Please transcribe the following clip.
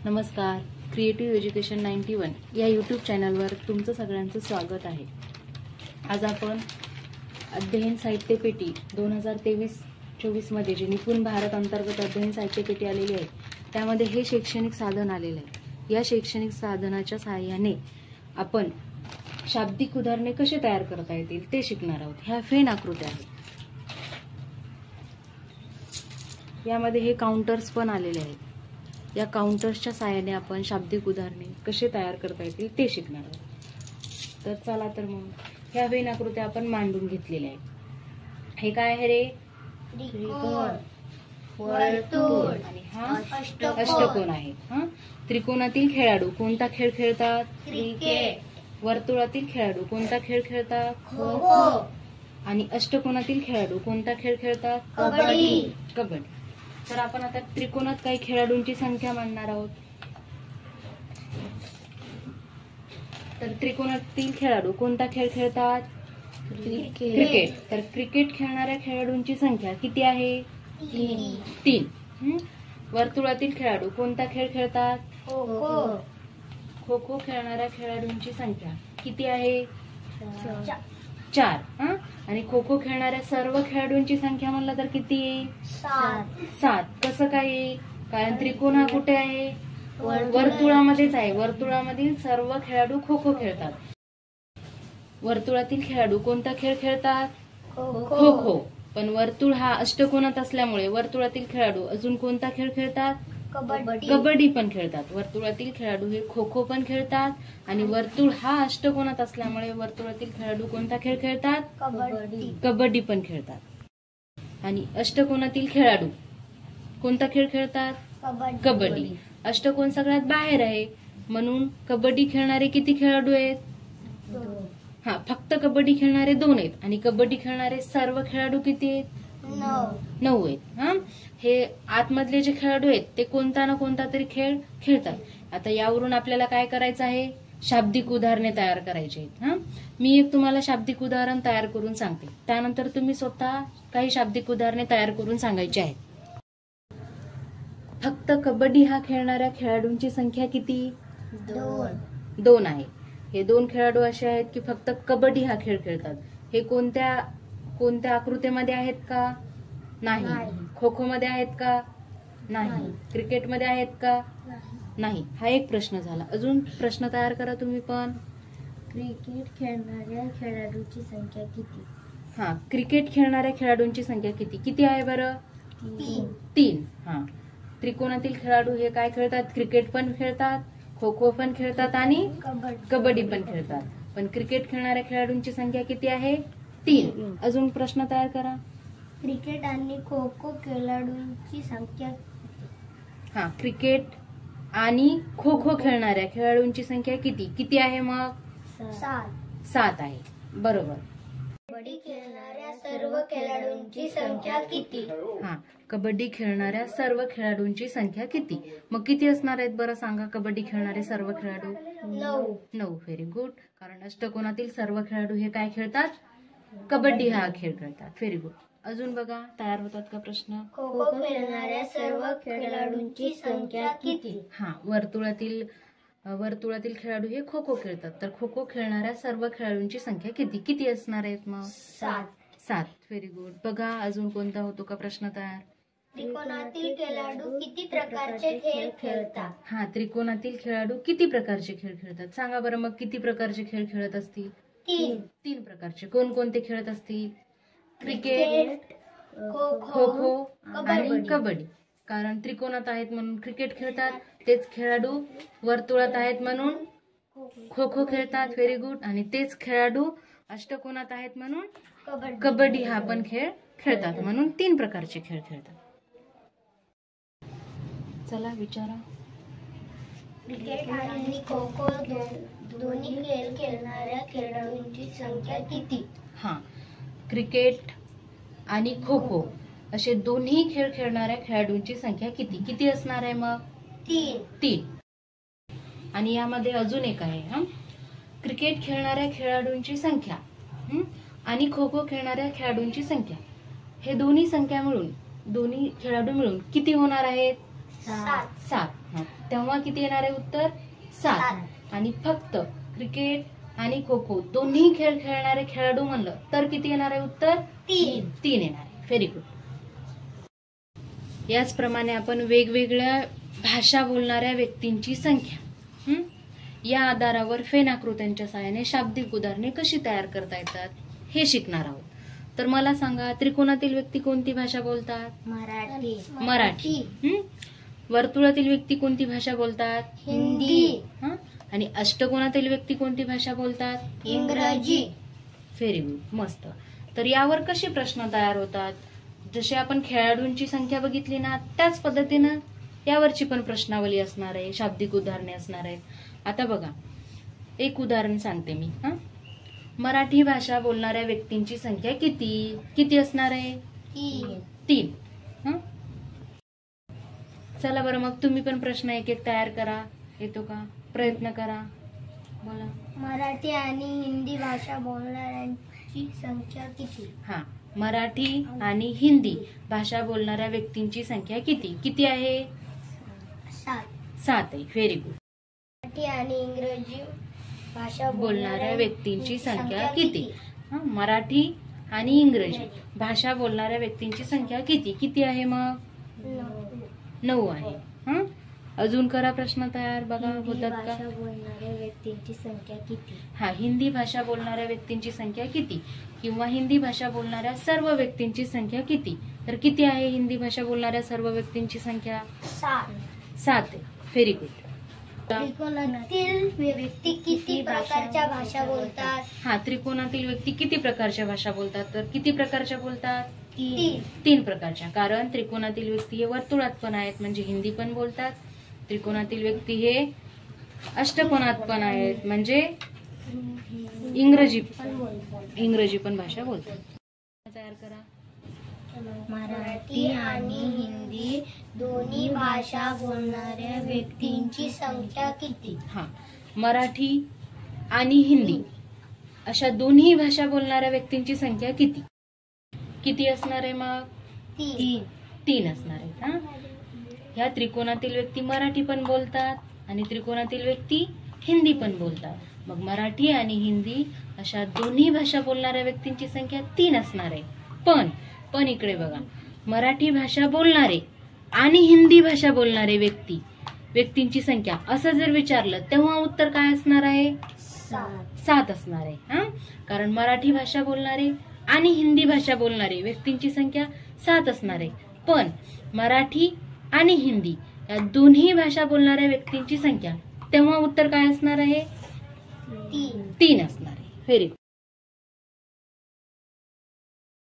नमस्कार, creative education 91 या YouTube चॅनलवर तुमचं सगळ्यांचं स्वागत आहे। आज आपण अध्ययन साहित्य पेटी 2023-24 मध्ये जे निपुण भारत अंतर्गत अध्ययन साहित्य पेटी आलेली आहे त्यामध्ये हे शैक्षणिक साधन आलेले आहे। या शैक्षणिक साधनाच्या सहाय्याने आपण शाब्दिक उदाहरणे कसे तयार करता येतील ते शिकणार आहोत। ह्या फेन आकृत्या आहेत। यामध्ये हे काउंटर्स पण आलेले आहेत। या काउंटर्सच्या सहाय्याने आपण शाब्दिक उदाहरणे कसे तयार करता येतील ते शिकणार आहोत। तर चला तर मग ह्या वेन आकृत्या आपण मांडून घेतलेल्या आहेत। हे काय आहे रे? त्रिकोण, वर्तुळ आणि हा अष्टकोन आहे। त्रिकोणातील खेळाडू कोणता खेळ खेळतात? क्रिकेट। वर्तुळातील खेळाडू कोणता खेळ खेळतात? खो खो। आणि अष्टकोनातील खेळाडू कोणता खेळ खेळतात? कबड्डी। कबड्डी। तर आपण आता त्रिकोणात काही खेळाडूंची संख्या मांडणार आहोत। तर त्रिकोणातील खेळाडू कोणता खेळ खेळतात? क्रिकेट। तर क्रिकेट खेळणाऱ्या खेळाडूंची संख्या किती आहे? 3। वर्तुळातील खेळाडू कोणता खेळ खेळतात? खो खो। खो खो खेळणाऱ्या खेळाडूंची संख्या किती आहे? 4। आणि खो खो खेळणाऱ्या सर्व खेळाडूंची संख्या म्हणलं तर किती? 7। कसं काय? कारण त्रिकोण हा कुठे आहे? वर्तुळामध्येच आहे। वर्तुळामधील सर्व खेळाडू खो खो खेळतात। वर्तुळातील खेळाडू कोणता खेळ खेळतात? खो खो। पण वर्तुळ हा अष्टकोनात असल्यामुळे वर्तुळातील खेळाडू अजून कोणता खेळ खेळतात? कबड्डी पण खेळतात। वर्तुळातील खेळाडू हे खो खो पण खेळतात आणि वर्तुळ हा अष्टकोनात असल्यामुळे वर्तुळातील खेळाडू कोणता खेळ खेळतात? कबड्डी पण खेळतात। आणि अष्टकोनातील खेळाडू कोणता खेळ खेळतात? कबड्डी। अष्टकोन सगळ्यात बाहेर आहे म्हणून कबड्डी खेळणारे किती खेळाडू आहेत? फक्त कबड्डी खेळणारे 2 आहेत आणि कबड्डी खेळणारे सर्व खेळाडू किती आहेत? 9 आहेत। हे आतमधले जे खेळाडू आहेत ते कोणता ना कोणता तरी खेळ खेळतात। आता यावरून आपल्याला काय करायचं आहे? शाब्दिक उदाहरणे तयार करायची आहेत। मी एक तुम्हाला शाब्दिक उदाहरण तयार करून सांगते, त्यानंतर तुम्ही स्वतः काही शाब्दिक उदाहरणे तयार करून सांगायची आहेत। फक्त कबड्डी हा खेळणाऱ्या खेळाडूंची संख्या किती? 2 आहे। हे 2 खेळाडू असे आहेत की फक्त कबड्डी हा खेळ खेळतात। हे कोणत्या आकृतीमध्ये आहेत का? नाही। खो खो मध्ये आहेत का? नाही। क्रिकेट मध्ये आहेत का? नाही। हा एक प्रश्न झाला। अजून प्रश्न तयार करा तुम्ही पण। क्रिकेट खेळणाऱ्या खेळाडूंची संख्या किती? क्रिकेट खेळणाऱ्या खेळाडूंची संख्या किती? किती आहे बरं? 3। त्रिकोणातील खेळाडू हे काय खेळतात? क्रिकेट पण खेळतात, खो खो पण खेळतात आणि कबड्डी पण खेळतात। पण क्रिकेट खेळणाऱ्या खेळाडूंची संख्या किती आहे? 3। अजून प्रश्न तयार करा। क्रिकेट आणि खो खो खेळाडूंची संख्या क्रिकेट आणि खो खो खेळणाऱ्या खेळाडूंची संख्या किती आहे मग? 7 आहे। बरोबर। कबड्डी खेळणाऱ्या सर्व खेळाडूंची संख्या किती? कबड्डी खेळणाऱ्या सर्व खेळाडूंची संख्या किती? मग किती असणार आहेत बरं सांगा? कबड्डी खेळणारे सर्व खेळाडू 9। Very good. कारण अष्टकोनातील सर्व खेळाडू हे काय खेळतात? कबड्डी हा खेळ खेळतात। Very good. अजून बघा तयार होतात का प्रश्न? खो खो खेळणाऱ्या सर्व खेळाडूंची संख्या किती? वर्तुळातील खेळाडू हे खो खो खेळतात, तर खो खो खेळणाऱ्या सर्व खेळाडूंची संख्या किती असणार आहेत मग? 7। Very good. बघा अजून कोणता होतो का प्रश्न तयार? त्रिकोणातील खेळाडू किती प्रकारचे खेळ खेळतात? त्रिकोणातील खेळाडू किती प्रकारचे खेळ खेळतात? सांगा बरं मग किती प्रकारचे खेळ खेळत असतील? 3 प्रकारचे। कोणकोणते खेळत असतील? क्रिकेट, खो खो आणि कबड्डी। कारण त्रिकोणात आहेत म्हणून क्रिकेट खेळतात, तेच खेळाडू वर्तुळात आहेत म्हणून खो खो खेळतात। Very good. आणि तेच खेळाडू अष्टकोनात आहेत म्हणून कबड्डी हा पण खेळ खेळतात, म्हणून 3 प्रकारचे खेळ खेळतात। चला विचारा। क्रिकेट आणि खो खो दोन्ही खेळ खेळणाऱ्या खेळाडूंची संख्या किती? क्रिकेट आणि खो खो असे दोन्ही खेळ खेळणाऱ्या खेळाडूंची संख्या किती असणार आहे मग? 3। आणि यामध्ये अजून एक आहे, क्रिकेट खेळणाऱ्या खेळाडूंची संख्या आणि खो खो खेळणाऱ्या खेळाडूंची संख्या हे दोन्ही खेळाडू मिळून किती होणार आहेत? 7। तेव्हा किती येणार आहे उत्तर? 7. आणि फक्त क्रिकेट आणि खो खो दोन्ही खेळ खेळणारे खेळाडू म्हणलं तर किती येणार आहे उत्तर? 3 येणार आहे. Very good. याचप्रमाणे आपण वेगवेगळ्या भाषा बोलणाऱ्या व्यक्तींची संख्या या आधारावर फेनाकृत्यांच्या सहाय्याने शाब्दिक उदाहरणे कशी तयार करता येतात हे शिकणार आहोत. तर मला सांगा, त्रिकोणातील व्यक्ती कोणती भाषा बोलतात? मराठी. वर्तुळातील व्यक्ती कोणती भाषा बोलतात? हिंदी. आणि अष्टकोनातील व्यक्ती कोणती भाषा बोलतात? इंग्रजी. व्हेरी गुड, मस्त. तर यावर कसे प्रश्न तयार होतात? जसे आपण खेळाडूंची संख्या बघितली ना, त्याच पद्धतीनं यावरची पण प्रश्नावली असणार आहे, शाब्दिक उदाहरणे असणार आहेत. आता बघा, एक उदाहरण सांगते मी. मराठी भाषा बोलणाऱ्या व्यक्तींची संख्या किती असणार आहे? 3. चला बरं, मग तुम्ही पण प्रश्न एक एक तयार करा. येतो का? प्रयत्न करा. बोला. मराठी आणि हिंदी भाषा बोलणाऱ्यांची संख्या किती? मराठी आणि हिंदी भाषा बोलणाऱ्या व्यक्तींची संख्या किती आहे? 7 आहे. Very good. मराठी आणि इंग्रजी भाषा बोलणाऱ्या व्यक्तींची संख्या किती? मराठी आणि इंग्रजी भाषा बोलणाऱ्या व्यक्तींची संख्या किती आहे? मग 9 आहे. अजून करा प्रश्न तयार. बघा, होतात का? भाषा बोलणाऱ्या व्यक्तींची संख्या किती? हिंदी भाषा बोलणाऱ्या व्यक्तींची संख्या किती? किंवा हिंदी भाषा बोलणाऱ्या सर्व व्यक्तींची संख्या किती? तर किती आहे हिंदी भाषा बोलणाऱ्या सर्व व्यक्तींची संख्या? 7 आहे. Very good. त्रिकोणातील व्यक्ती किती प्रकारच्या भाषा बोलतात? त्रिकोणातील व्यक्ती किती प्रकारच्या भाषा बोलतात? तर किती प्रकारच्या बोलतात? 3 प्रकारच्या. कारण त्रिकोणातील व्यक्ती हे वर्तुळात पण आहेत, म्हणजे हिंदी पण बोलतात. त्रिकोणातील व्यक्ती हे अष्टकोनात पण आहेत, म्हणजे इंग्रजी पण भाषा बोलतात. तयार करा. मराठी आणि हिंदी दोन्ही भाषा बोलणाऱ्या व्यक्तींची संख्या किती? मराठी आणि हिंदी अशा दोन्ही भाषा बोलणाऱ्या व्यक्तींची संख्या किती असणार आहे? मग 3 असणार आहे. ह्या त्रिकोणातील व्यक्ती मराठी पण बोलतात आणि त्रिकोणातील व्यक्ती हिंदी पण बोलतात. मग मराठी आणि हिंदी अशा दोन्ही भाषा बोलणाऱ्या व्यक्तींची संख्या 3 असणार आहे. पण इकडे बघा, मराठी भाषा बोलणारे आणि हिंदी भाषा बोलणारे व्यक्तींची संख्या असं जर विचारलं तेव्हा उत्तर काय असणार आहे? 7 असणार आहे. कारण मराठी भाषा बोलणारे आणि हिंदी भाषा बोलणारे व्यक्तींची संख्या 7 असणार आहे. पण मराठी आणि हिंदी या दोन्ही भाषा बोलणाऱ्या व्यक्तींची संख्या तेव्हा उत्तर काय असणार आहे? 3 असणार आहे. Very good.